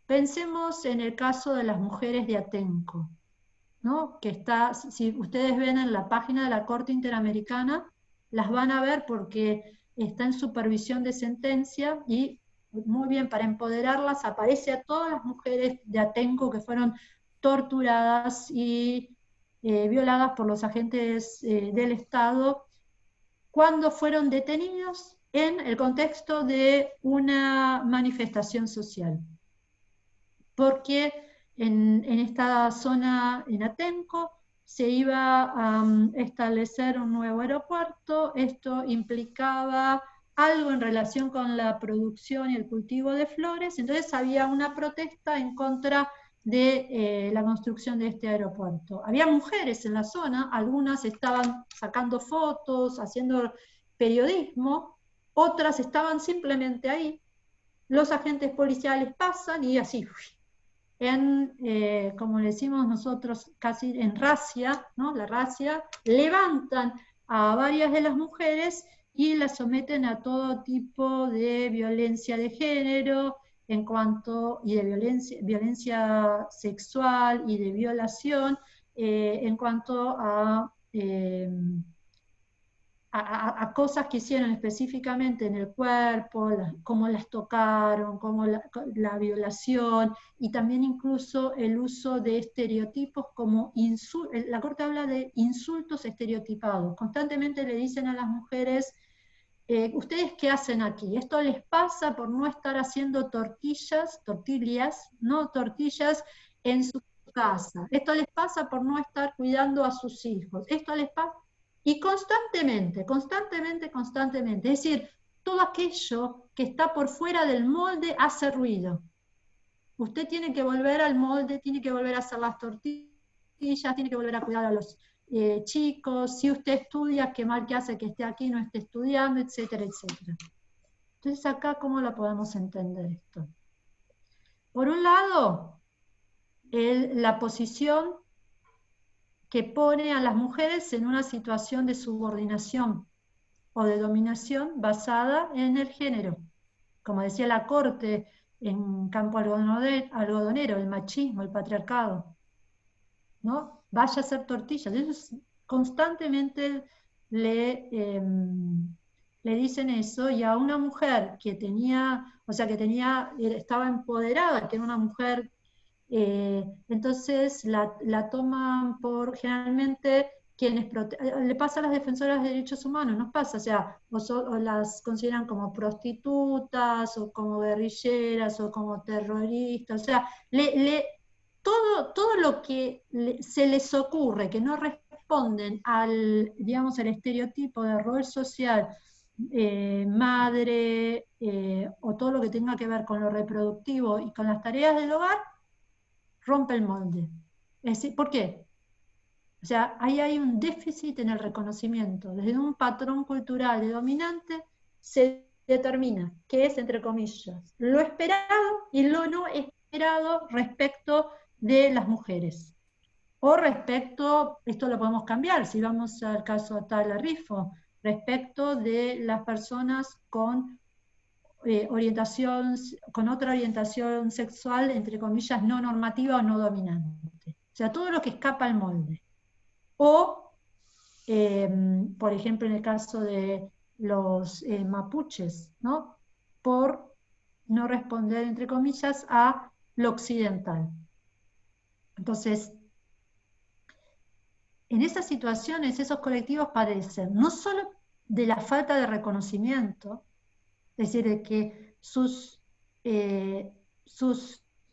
Pensemos en el caso de las mujeres de Atenco, ¿no? Que está, si ustedes ven en la página de la Corte Interamericana, las van a ver porque está en supervisión de sentencia y muy bien, para empoderarlas aparece a todas las mujeres de Atenco que fueron torturadas y violadas por los agentes del Estado cuando fueron detenidos en el contexto de una manifestación social. Porque en esta zona, en Atenco, se iba a establecer un nuevo aeropuerto. Esto implicaba algo en relación con la producción y el cultivo de flores, entonces había una protesta en contra de la construcción de este aeropuerto. Había mujeres en la zona, algunas estaban sacando fotos, haciendo periodismo, otras estaban simplemente ahí. Los agentes policiales pasan y así, como le decimos nosotros, casi en racia, ¿no? La racia, levantan a varias de las mujeres y las someten a todo tipo de violencia de género, y de violencia sexual y de violación, en cuanto a cosas que hicieron específicamente en el cuerpo, cómo las tocaron, cómo la violación, y también incluso el uso de estereotipos como la Corte habla de insultos estereotipados. Constantemente le dicen a las mujeres, ¿ustedes qué hacen aquí? Esto les pasa por no estar haciendo tortillas en su casa. Esto les pasa por no estar cuidando a sus hijos. Esto les pasa. Y constantemente. Es decir, todo aquello que está por fuera del molde hace ruido. Usted tiene que volver al molde, tiene que volver a hacer las tortillas, tiene que volver a cuidar a los chicos. Si usted estudia, qué mal que hace que esté aquí, no esté estudiando, etcétera, etcétera. Entonces acá, ¿cómo la podemos entender esto? Por un lado, la posición que pone a las mujeres en una situación de subordinación o de dominación basada en el género. Como decía la Corte en campo algodonero, el machismo, el patriarcado. ¿no? Vaya a hacer tortillas. Ellos constantemente le dicen eso, y a una mujer que tenía, o sea, estaba empoderada, que era una mujer, entonces la toman por, generalmente, le pasa a las defensoras de derechos humanos, nos pasa, o sea, o las consideran como prostitutas, o como guerrilleras, o como terroristas, o sea, todo lo que se les ocurre que no responden al, digamos, el estereotipo de rol social, madre, o todo lo que tenga que ver con lo reproductivo y con las tareas del hogar, rompe el molde. Es decir, ¿por qué? O sea, ahí hay un déficit en el reconocimiento. Desde un patrón cultural de dominante se determina qué es, entre comillas, lo esperado y lo no esperado respecto de las mujeres. O respecto, esto lo podemos cambiar, si vamos al caso de Tala Rifo, respecto de las personas con con otra orientación sexual, entre comillas, no normativa o no dominante. O sea, todo lo que escapa al molde. O, por ejemplo, en el caso de los mapuches, ¿no? Por no responder, entre comillas, a lo occidental. Entonces, en esas situaciones, esos colectivos padecen no solo de la falta de reconocimiento, es decir, de que sus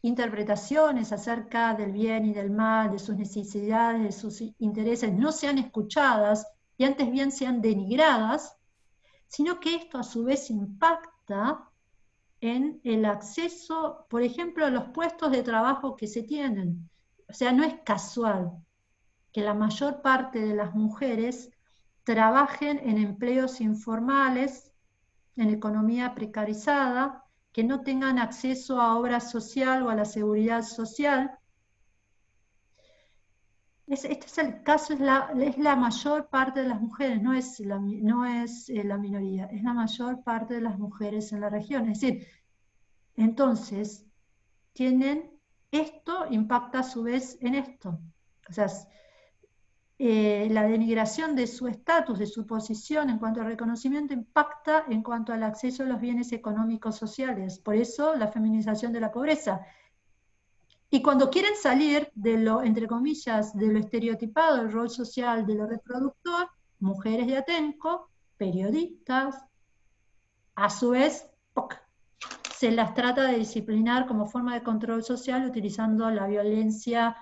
interpretaciones acerca del bien y del mal, de sus necesidades, de sus intereses, no sean escuchadas y antes bien sean denigradas, sino que esto a su vez impacta en el acceso, por ejemplo, a los puestos de trabajo que se tienen. O sea, no es casual que la mayor parte de las mujeres trabajen en empleos informales, en economía precarizada, que no tengan acceso a obra social o a la seguridad social. Este es el caso, es la mayor parte de las mujeres, no es la minoría, es la mayor parte de las mujeres en la región. Es decir, entonces, esto impacta a su vez en esto. O sea, la denigración de su estatus, de su posición en cuanto al reconocimiento, impacta en cuanto al acceso a los bienes económicos sociales. Por eso la feminización de la pobreza. Y cuando quieren salir de lo, entre comillas, de lo estereotipado, del rol social, de lo reproductor, mujeres de Atenco, periodistas, a su vez, se las trata de disciplinar como forma de control social utilizando la violencia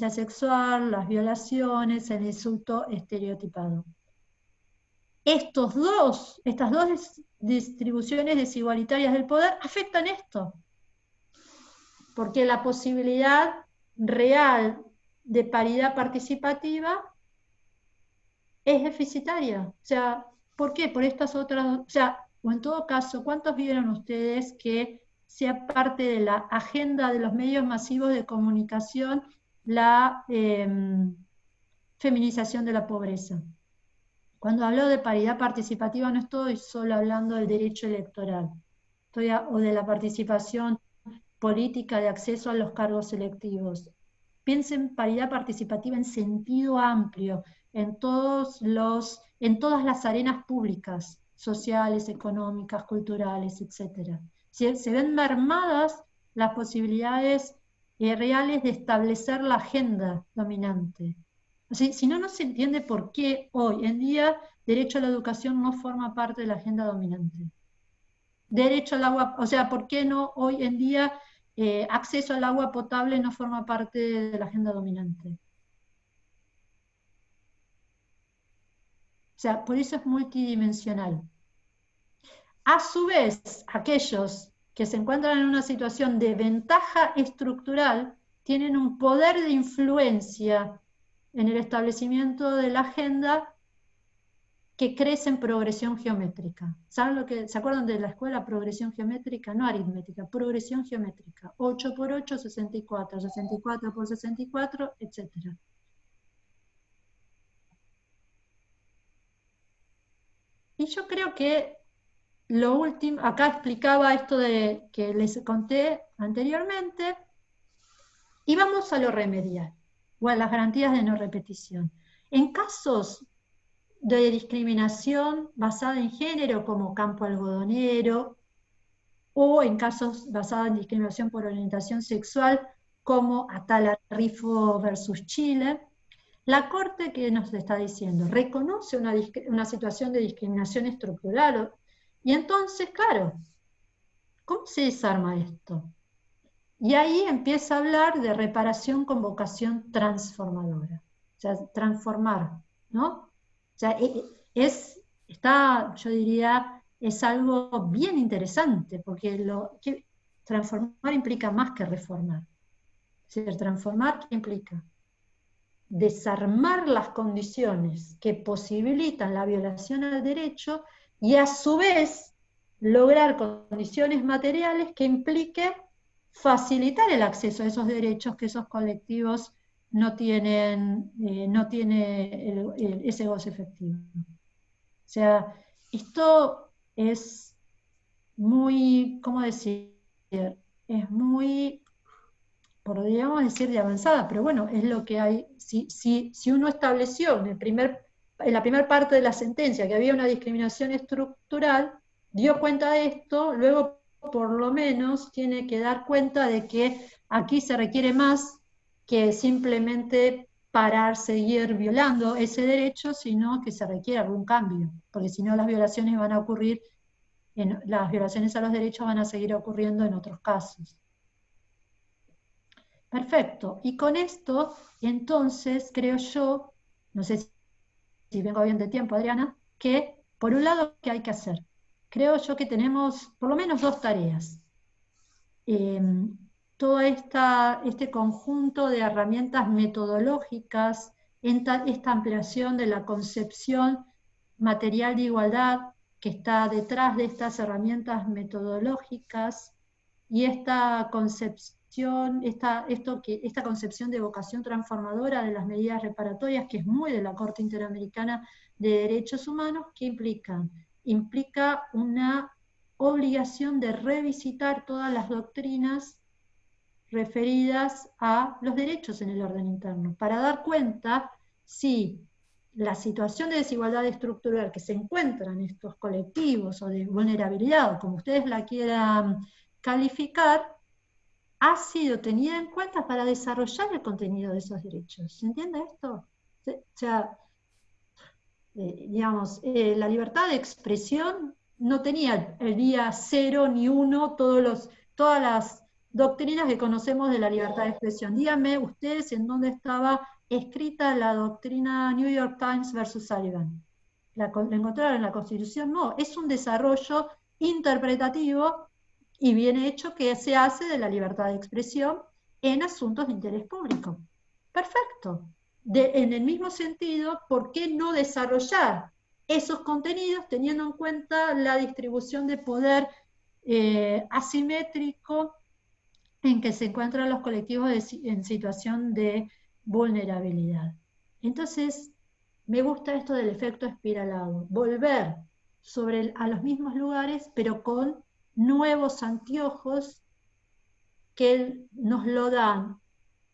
sexual, las violaciones, el insulto estereotipado. Estas dos distribuciones desigualitarias del poder afectan esto, porque la posibilidad real de paridad participativa es deficitaria. O sea, ¿por qué? Por estas otras, o sea, o en todo caso, ¿cuántos vieron ustedes que sea parte de la agenda de los medios masivos de comunicación la feminización de la pobreza? Cuando hablo de paridad participativa no estoy solo hablando del derecho electoral, o de la participación política de acceso a los cargos electivos. Piensen paridad participativa en sentido amplio, en todas las arenas públicas, sociales, económicas, culturales, etc. Se ven mermadas las posibilidades reales de establecer la agenda dominante. Si no, no se entiende por qué hoy en día derecho a la educación no forma parte de la agenda dominante. Derecho al agua, o sea, ¿por qué no hoy en día acceso al agua potable no forma parte de la agenda dominante? O sea, por eso es multidimensional. A su vez, aquellos que se encuentran en una situación de ventaja estructural tienen un poder de influencia en el establecimiento de la agenda que crece en progresión geométrica. ¿Saben lo que, se acuerdan de la escuela? Progresión geométrica, no aritmética, progresión geométrica. 8 por 8, 64, 64 por 64, etc. Y yo creo que lo último, acá explicaba esto de que les conté anteriormente, y vamos a lo remedial. o a las garantías de no repetición. En casos de discriminación basada en género, como campo algodonero, o en casos basados en discriminación por orientación sexual, como Atala Rifo versus Chile, la Corte, ¿qué nos está diciendo? Reconoce una situación de discriminación estructural, y entonces, claro, ¿cómo se desarma esto? Y ahí empieza a hablar de reparación con vocación transformadora, o sea, transformar, ¿no? O sea, yo diría, es algo bien interesante, porque transformar implica más que reformar. Es decir, transformar, ¿qué implica? Desarmar las condiciones que posibilitan la violación al derecho y a su vez lograr condiciones materiales que impliquen facilitar el acceso a esos derechos que esos colectivos no tienen ese goce efectivo. O sea, esto es muy, ¿cómo decir? Es muy, podríamos decir, de avanzada, pero bueno, es lo que hay. Si uno estableció en la primera parte de la sentencia que había una discriminación estructural, dio cuenta de esto, luego por lo menos tiene que dar cuenta de que aquí se requiere más que simplemente parar, seguir violando ese derecho, sino que se requiere algún cambio, porque si no las violaciones van a ocurrir, las violaciones a los derechos van a seguir ocurriendo en otros casos. Perfecto, y con esto, entonces, creo yo, no sé si vengo bien de tiempo, Adriana, que por un lado, ¿qué hay que hacer? Creo yo que tenemos por lo menos dos tareas. Todo este conjunto de herramientas metodológicas, esta ampliación de la concepción material de igualdad que está detrás de estas herramientas metodológicas, y esta concepción de vocación transformadora de las medidas reparatorias, que es muy de la Corte Interamericana de Derechos Humanos, ¿qué implican? Implica una obligación de revisitar todas las doctrinas referidas a los derechos en el orden interno, para dar cuenta si la situación de desigualdad estructural que se encuentra en estos colectivos, o de vulnerabilidad, o como ustedes la quieran calificar, ha sido tenida en cuenta para desarrollar el contenido de esos derechos. ¿Se entiende esto? O sea, digamos, la libertad de expresión no tenía el día 0 ni 1 todas las doctrinas que conocemos de la libertad de expresión. Díganme ustedes en dónde estaba escrita la doctrina New York Times versus Sullivan. ¿La encontraron en la Constitución? No, es un desarrollo interpretativo y bien hecho que se hace de la libertad de expresión en asuntos de interés público. Perfecto. En el mismo sentido, ¿por qué no desarrollar esos contenidos teniendo en cuenta la distribución de poder asimétrico en que se encuentran los colectivos en situación de vulnerabilidad? Entonces, me gusta esto del efecto espiralado, volver a los mismos lugares, pero con nuevos anteojos que nos lo dan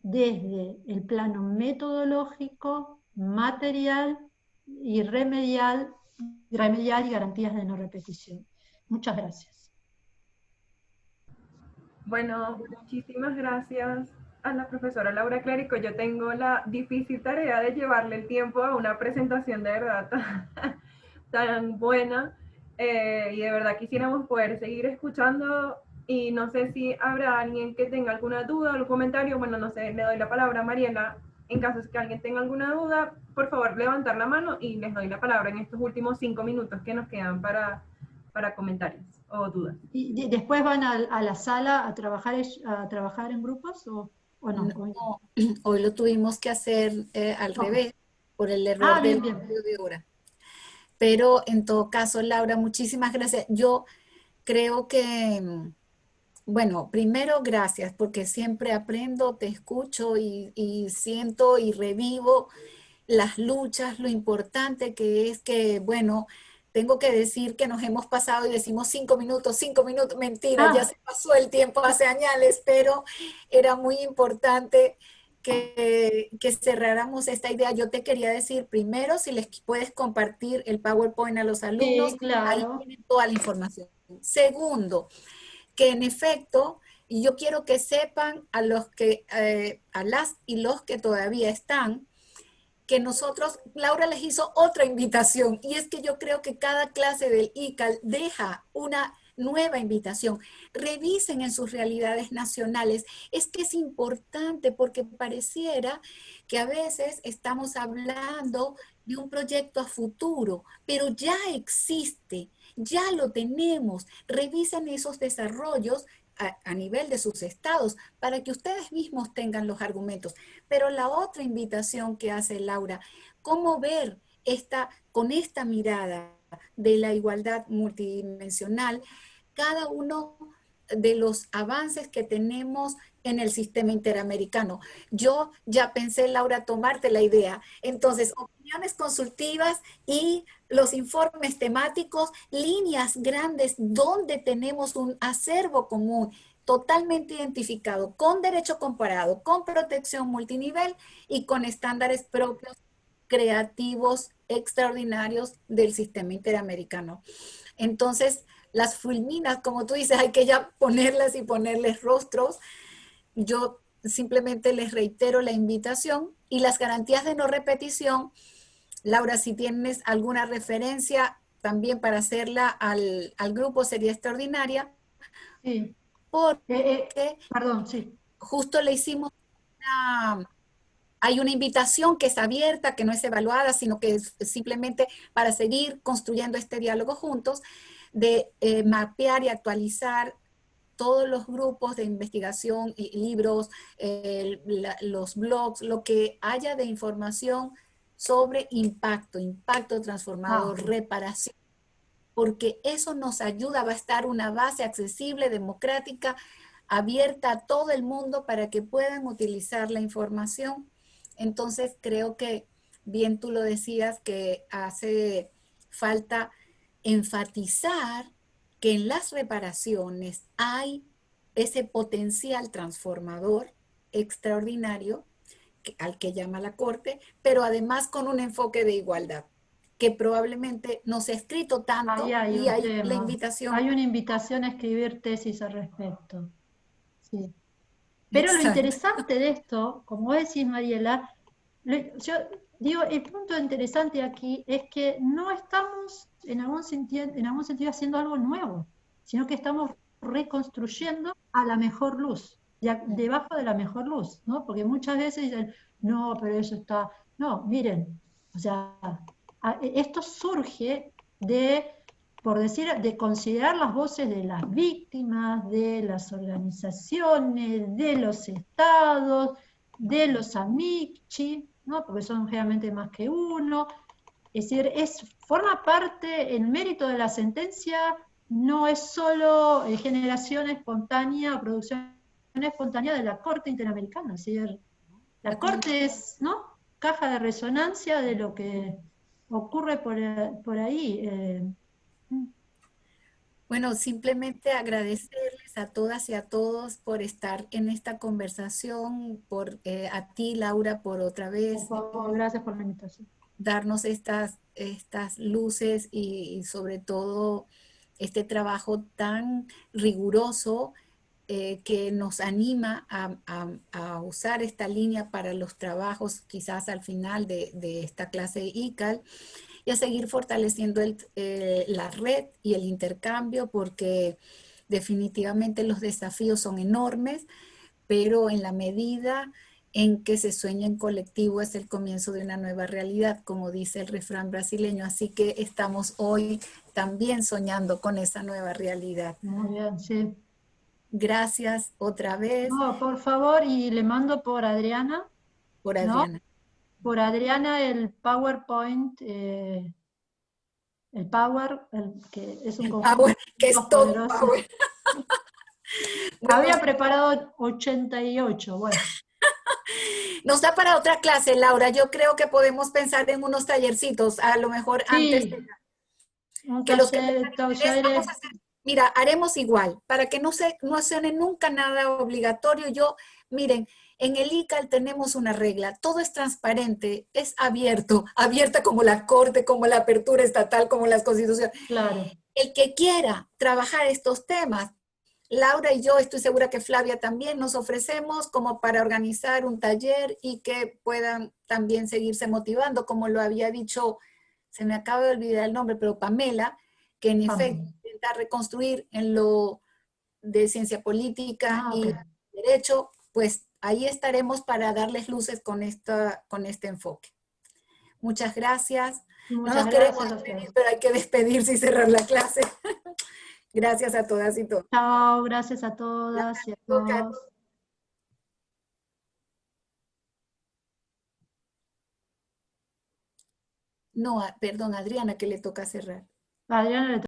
desde el plano metodológico, material y remedial y garantías de no repetición. Muchas gracias. Bueno, muchísimas gracias a la profesora Laura Clérico. Yo tengo la difícil tarea de llevarle el tiempo a una presentación de verdad tan buena, y de verdad quisiéramos poder seguir escuchando, y no sé si habrá alguien que tenga alguna duda o algún comentario. Bueno, no sé, le doy la palabra a Mariela. En caso de que alguien tenga alguna duda, por favor levantar la mano y les doy la palabra en estos últimos 5 minutos que nos quedan para comentarios o dudas. ¿Y después van a la sala a trabajar en grupos o no? No, hoy lo tuvimos que hacer al revés, por el error del cambio de hora. Pero en todo caso, Laura, muchísimas gracias. Yo creo que, bueno, primero gracias, porque siempre aprendo, te escucho y siento y revivo las luchas, lo importante que es que, bueno, tengo que decir que nos hemos pasado y decimos 5 minutos, mentira, ya se pasó el tiempo hace años, pero era muy importante que cerráramos esta idea. Yo te quería decir, primero, si les puedes compartir el PowerPoint a los alumnos, Sí, ahí claro. tienen toda la información. Segundo, que en efecto, y yo quiero que sepan a los que, a las y los que todavía están, que nosotros, Laura les hizo otra invitación, y es que yo creo que cada clase del ICAL deja una nueva invitación. Revisen en sus realidades nacionales. Es que es importante porque pareciera que a veces estamos hablando de un proyecto a futuro, pero ya existe, ya lo tenemos. Revisen esos desarrollos a nivel de sus estados para que ustedes mismos tengan los argumentos. Pero la otra invitación que hace Laura, cómo ver con esta mirada de la igualdad multidimensional, cada uno de los avances que tenemos en el sistema interamericano. Yo ya pensé, Laura, tomarte la idea. Entonces, opiniones consultivas y los informes temáticos, líneas grandes donde tenemos un acervo común totalmente identificado, con derecho comparado, con protección multinivel y con estándares propios, creativos, extraordinarios del sistema interamericano. Entonces, las fulminas, como tú dices, hay que ya ponerlas y ponerles rostros. Yo simplemente les reitero la invitación y las garantías de no repetición. Laura, si tienes alguna referencia también para hacerla al grupo sería extraordinaria. Sí. Porque Perdón, sí. justo le hicimos hay una invitación que es abierta, que no es evaluada, sino que es simplemente para seguir construyendo este diálogo juntos, de mapear y actualizar todos los grupos de investigación, y libros, los blogs, lo que haya de información sobre impacto transformador, reparación, porque eso nos ayuda, va a estar una base accesible, democrática, abierta a todo el mundo para que puedan utilizar la información. Entonces creo que, bien tú lo decías, que hace falta enfatizar que en las reparaciones hay ese potencial transformador extraordinario al que llama la Corte, pero además con un enfoque de igualdad, que probablemente no se ha escrito tanto y hay la invitación. Hay una invitación a escribir tesis al respecto. Sí. Pero Exacto. Lo interesante de esto, como decís, Mariela, yo digo, el punto interesante aquí es que no estamos en algún sentido haciendo algo nuevo, sino que estamos reconstruyendo a la mejor luz, debajo de la mejor luz, ¿no? Porque muchas veces dicen, no, pero eso está... No, miren, o sea, esto surge por decir, de considerar las voces de las víctimas, de las organizaciones, de los estados, de los amici, ¿no? Porque son generalmente más que uno. Es decir, forma parte, el mérito de la sentencia no es solo generación espontánea o producción espontánea de la Corte Interamericana, es decir, la Corte es, ¿no?, caja de resonancia de lo que ocurre por ahí. Bueno, simplemente agradecerles a todas y a todos por estar en esta conversación, a ti, Laura, por otra vez. Por favor, gracias por la invitación. Darnos estas luces y sobre todo este trabajo tan riguroso que nos anima a usar esta línea para los trabajos quizás al final de esta clase de ICAL, y a seguir fortaleciendo la red y el intercambio, porque definitivamente los desafíos son enormes, pero en la medida en que se sueña en colectivo es el comienzo de una nueva realidad, como dice el refrán brasileño. Así que estamos hoy también soñando con esa nueva realidad. Muy bien, sí. Gracias otra vez. No, por favor, y le mando por Adriana. Por Adriana. ¿No? Por Adriana el PowerPoint, que es un Power, que es todo Power. Había preparado 88, bueno. Nos da para otra clase, Laura. Yo creo que podemos pensar en unos tallercitos, a lo mejor antes. Que los que vamos a hacer. Mira, haremos igual, para que no suene nunca nada obligatorio. Miren, En el ICAL tenemos una regla, todo es transparente, es abierto, abierta como la Corte, como la apertura estatal, como las constituciones. Claro. El que quiera trabajar estos temas, Laura y yo, estoy segura que Flavia también, nos ofrecemos como para organizar un taller y que puedan también seguirse motivando, como lo había dicho, se me acaba de olvidar el nombre, pero Pamela, que en efecto intenta reconstruir en lo de ciencia política y derecho, pues ahí estaremos para darles luces con este enfoque. Muchas gracias. Muchas no nos gracias queremos a despedir, ustedes. pero hay que despedirse y cerrar la clase. Gracias a todas y todos. Chao, gracias a todas y a todos. No, perdón, Adriana, que le toca cerrar. Adriana, le